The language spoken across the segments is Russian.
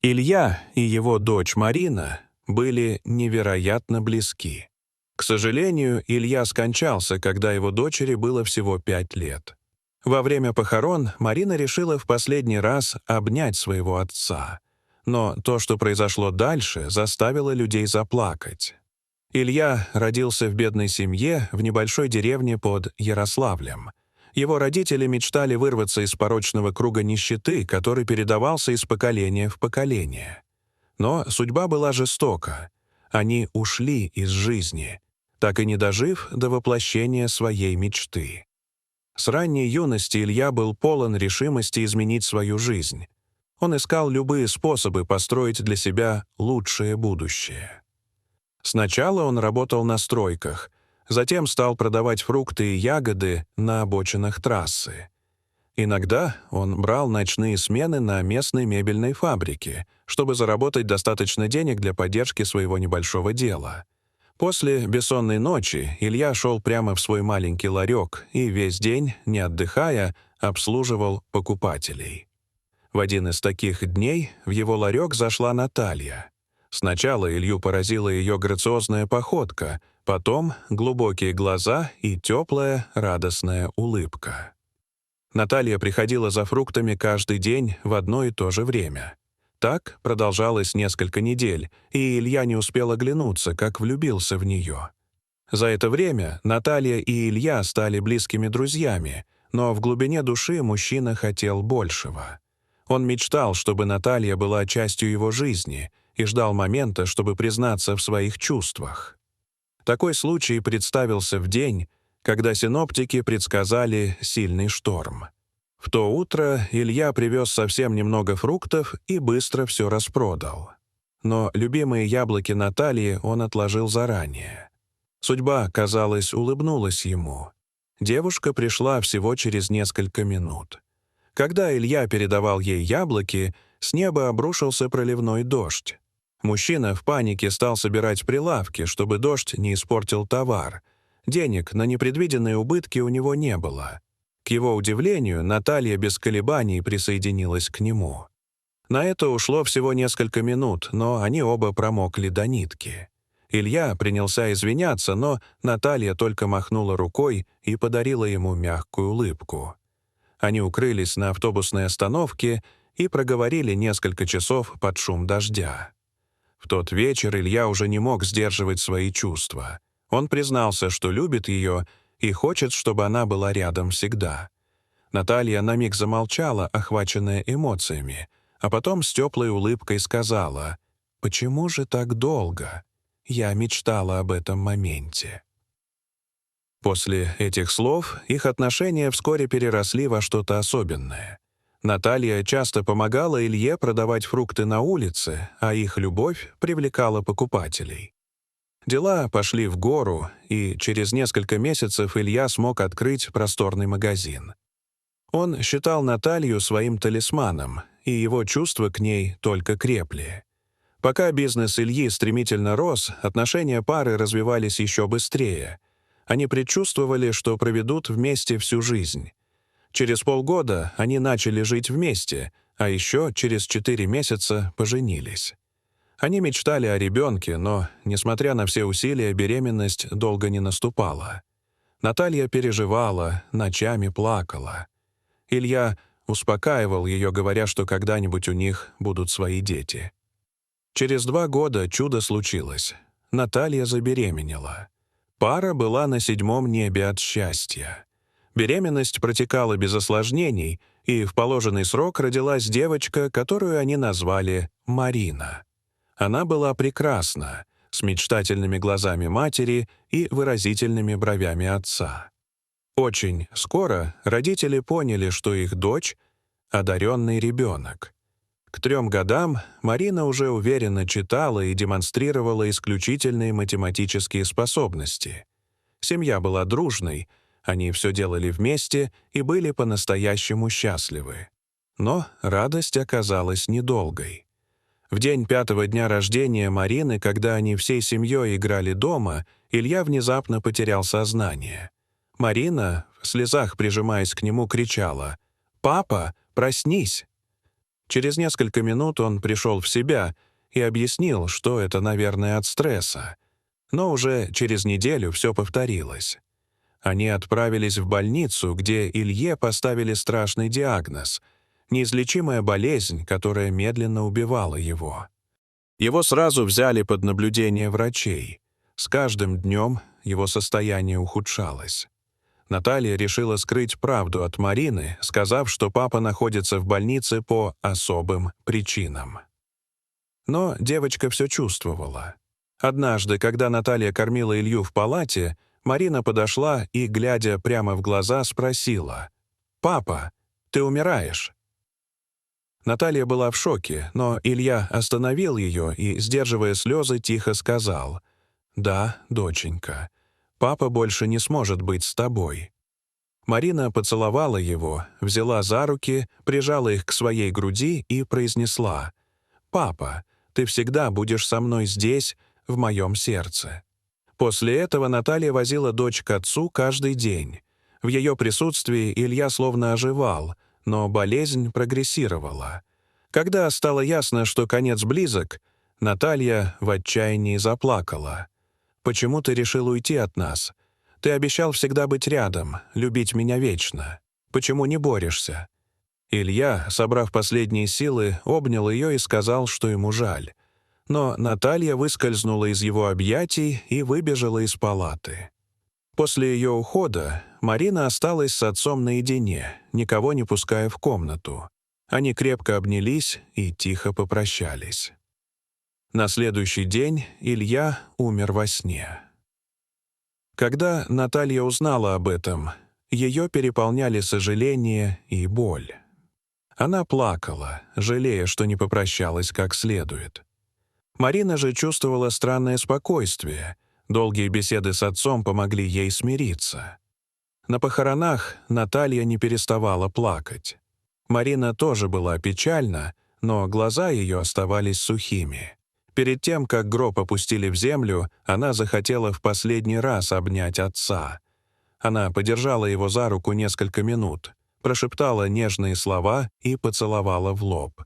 Илья и его дочь Марина были невероятно близки. К сожалению, Илья скончался, когда его дочери было всего 5 лет. Во время похорон Марина решила в последний раз обнять своего отца. Но то, что произошло дальше, заставило людей заплакать. Илья родился в бедной семье в небольшой деревне под Ярославлем. Его родители мечтали вырваться из порочного круга нищеты, который передавался из поколения в поколение. Но судьба была жестока. Они ушли из жизни, так и не дожив до воплощения своей мечты. С ранней юности Илья был полон решимости изменить свою жизнь. Он искал любые способы построить для себя лучшее будущее. Сначала он работал на стройках, затем стал продавать фрукты и ягоды на обочинах трассы. Иногда он брал ночные смены на местной мебельной фабрике, чтобы заработать достаточно денег для поддержки своего небольшого дела. После бессонной ночи Илья шел прямо в свой маленький ларек и весь день, не отдыхая, обслуживал покупателей. В один из таких дней в его ларек зашла Наталья. Сначала Илью поразила ее грациозная походка, потом глубокие глаза и теплая, радостная улыбка. Наталья приходила за фруктами каждый день в одно и то же время. Так продолжалось несколько недель, и Илья не успел оглянуться, как влюбился в нее. За это время Наталья и Илья стали близкими друзьями, но в глубине души мужчина хотел большего. Он мечтал, чтобы Наталья была частью его жизни, и ждал момента, чтобы признаться в своих чувствах. Такой случай представился в день, когда синоптики предсказали сильный шторм. В то утро Илья привез совсем немного фруктов и быстро все распродал. Но любимые яблоки Натальи он отложил заранее. Судьба, казалось, улыбнулась ему. Девушка пришла всего через несколько минут. Когда Илья передавал ей яблоки, с неба обрушился проливной дождь. Мужчина в панике стал собирать прилавки, чтобы дождь не испортил товар. Денег на непредвиденные убытки у него не было. К его удивлению, Наталья без колебаний присоединилась к нему. На это ушло всего несколько минут, но они оба промокли до нитки. Илья принялся извиняться, но Наталья только махнула рукой и подарила ему мягкую улыбку. Они укрылись на автобусной остановке и проговорили несколько часов под шум дождя. В тот вечер Илья уже не мог сдерживать свои чувства. Он признался, что любит ее и хочет, чтобы она была рядом всегда. Наталья на миг замолчала, охваченная эмоциями, а потом с теплой улыбкой сказала: «Почему же так долго? Я мечтала об этом моменте». После этих слов их отношения вскоре переросли во что-то особенное. Наталья часто помогала Илье продавать фрукты на улице, а их любовь привлекала покупателей. Дела пошли в гору, и через несколько месяцев Илья смог открыть просторный магазин. Он считал Наталью своим талисманом, и его чувства к ней только крепли. Пока бизнес Ильи стремительно рос, отношения пары развивались еще быстрее. Они предчувствовали, что проведут вместе всю жизнь. Через полгода они начали жить вместе, а еще через 4 месяца поженились. Они мечтали о ребенке, но, несмотря на все усилия, беременность долго не наступала. Наталья переживала, ночами плакала. Илья успокаивал ее, говоря, что когда-нибудь у них будут свои дети. Через 2 года чудо случилось. Наталья забеременела. Пара была на 7-м небе от счастья. Беременность протекала без осложнений, и в положенный срок родилась девочка, которую они назвали Марина. Она была прекрасна, с мечтательными глазами матери и выразительными бровями отца. Очень скоро родители поняли, что их дочь — одаренный ребенок. К 3 годам Марина уже уверенно читала и демонстрировала исключительные математические способности. Семья была дружной, они все делали вместе и были по-настоящему счастливы. Но радость оказалась недолгой. В день 5-го дня рождения Марины, когда они всей семьей играли дома, Илья внезапно потерял сознание. Марина, в слезах прижимаясь к нему, кричала: «Папа, проснись!». Через несколько минут он пришел в себя и объяснил, что это, наверное, от стресса. Но уже через неделю все повторилось. Они отправились в больницу, где Илье поставили страшный диагноз — неизлечимая болезнь, которая медленно убивала его. Его сразу взяли под наблюдение врачей. С каждым днем его состояние ухудшалось. Наталья решила скрыть правду от Марины, сказав, что папа находится в больнице по особым причинам. Но девочка все чувствовала. Однажды, когда Наталья кормила Илью в палате, Марина подошла и, глядя прямо в глаза, спросила: «Папа, ты умираешь?» Наталья была в шоке, но Илья остановил ее и, сдерживая слезы, тихо сказал: «Да, доченька, папа больше не сможет быть с тобой». Марина поцеловала его, взяла за руки, прижала их к своей груди и произнесла: «Папа, ты всегда будешь со мной здесь, в моем сердце». После этого Наталья возила дочь к отцу каждый день. В ее присутствии Илья словно оживал, но болезнь прогрессировала. Когда стало ясно, что конец близок, Наталья в отчаянии заплакала. «Почему ты решил уйти от нас? Ты обещал всегда быть рядом, любить меня вечно. Почему не борешься?» Илья, собрав последние силы, обнял ее и сказал, что ему жаль. Но Наталья выскользнула из его объятий и выбежала из палаты. После ее ухода Марина осталась с отцом наедине, никого не пуская в комнату. Они крепко обнялись и тихо попрощались. На следующий день Илья умер во сне. Когда Наталья узнала об этом, ее переполняли сожаление и боль. Она плакала, жалея, что не попрощалась как следует. Марина же чувствовала странное спокойствие. Долгие беседы с отцом помогли ей смириться. На похоронах Наталья не переставала плакать. Марина тоже была печальна, но глаза ее оставались сухими. Перед тем, как гроб опустили в землю, она захотела в последний раз обнять отца. Она подержала его за руку несколько минут, прошептала нежные слова и поцеловала в лоб.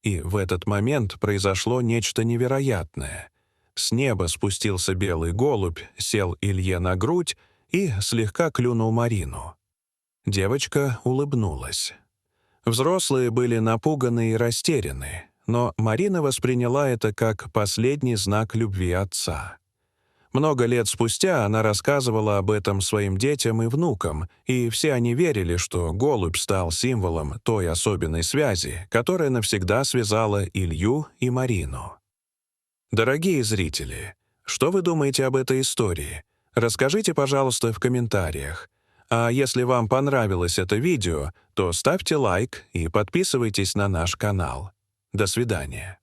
И в этот момент произошло нечто невероятное. С неба спустился белый голубь, сел Илье на грудь и слегка клюнул Марину. Девочка улыбнулась. Взрослые были напуганы и растеряны, но Марина восприняла это как последний знак любви отца. Много лет спустя она рассказывала об этом своим детям и внукам, и все они верили, что голубь стал символом той особенной связи, которая навсегда связала Илью и Марину. Дорогие зрители, что вы думаете об этой истории? Расскажите, пожалуйста, в комментариях. А если вам понравилось это видео, то ставьте лайк и подписывайтесь на наш канал. До свидания.